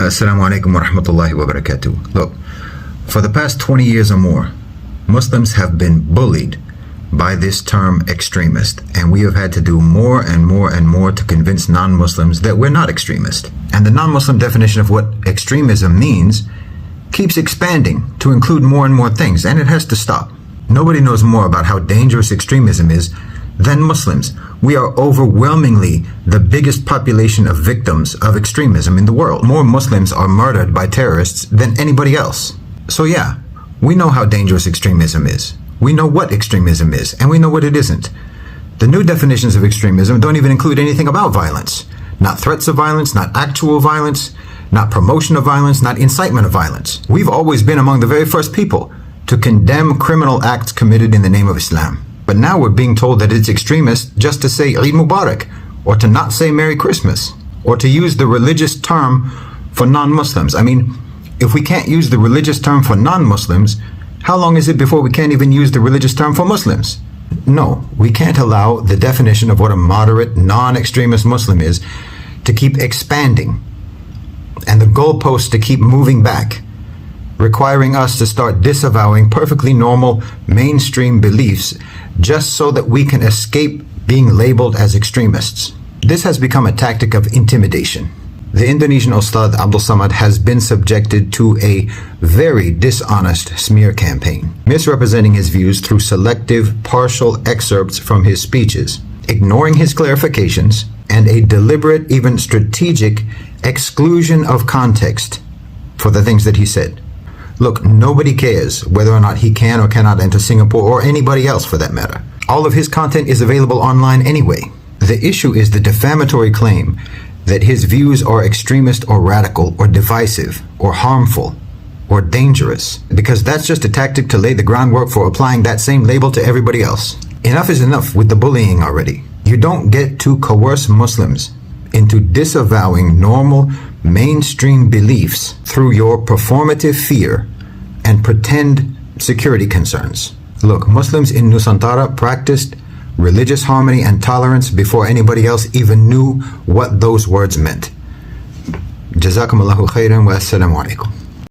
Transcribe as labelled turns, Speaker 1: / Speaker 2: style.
Speaker 1: Assalamu alaikum wa rahmatullahi wa barakatuh. Look, for the past 20 years or more, Muslims have been bullied by this term extremist, and we have had to do more and more and more to convince non-Muslims that we're not extremist. And the non-Muslim definition of what extremism means keeps expanding to include more and more things, and it has to stop. Nobody knows more about how dangerous extremism is than Muslims. We are overwhelmingly the biggest population of victims of extremism in the world. More Muslims are murdered by terrorists than anybody else. So yeah, we know how dangerous extremism is. We know what extremism is, and we know what it isn't. The new definitions of extremism don't even include anything about violence. Not threats of violence, not actual violence, not promotion of violence, not incitement of violence. We've always been among the very first people to condemn criminal acts committed in the name of Islam. But now we're being told that it's extremist just to say Eid Mubarak, or to not say Merry Christmas, or to use the religious term for non-Muslims. I mean, if we can't use the religious term for non-Muslims, how long is it before we can't even use the religious term for Muslims? No, we can't allow the definition of what a moderate, non-extremist Muslim is to keep expanding, and the goalposts to keep moving back, requiring us to start disavowing perfectly normal mainstream beliefs just so that we can escape being labeled as extremists. This has become a tactic of intimidation. The Indonesian Ustad Abdul Samad has been subjected to a very dishonest smear campaign, misrepresenting his views through selective, partial excerpts from his speeches, ignoring his clarifications, and a deliberate, even strategic exclusion of context for the things that he said. Look, nobody cares whether or not he can or cannot enter Singapore, or anybody else for that matter. All of his content is available online anyway. The issue is the defamatory claim that his views are extremist or radical or divisive or harmful or dangerous, because that's just a tactic to lay the groundwork for applying that same label to everybody else. Enough is enough with the bullying already. You don't get to coerce Muslims into disavowing normal mainstream beliefs through your performative fear and pretend security concerns. Look, Muslims in Nusantara practiced religious harmony and tolerance before anybody else even knew what those words meant. Jazakumullahu khairan wa assalamu alaikum.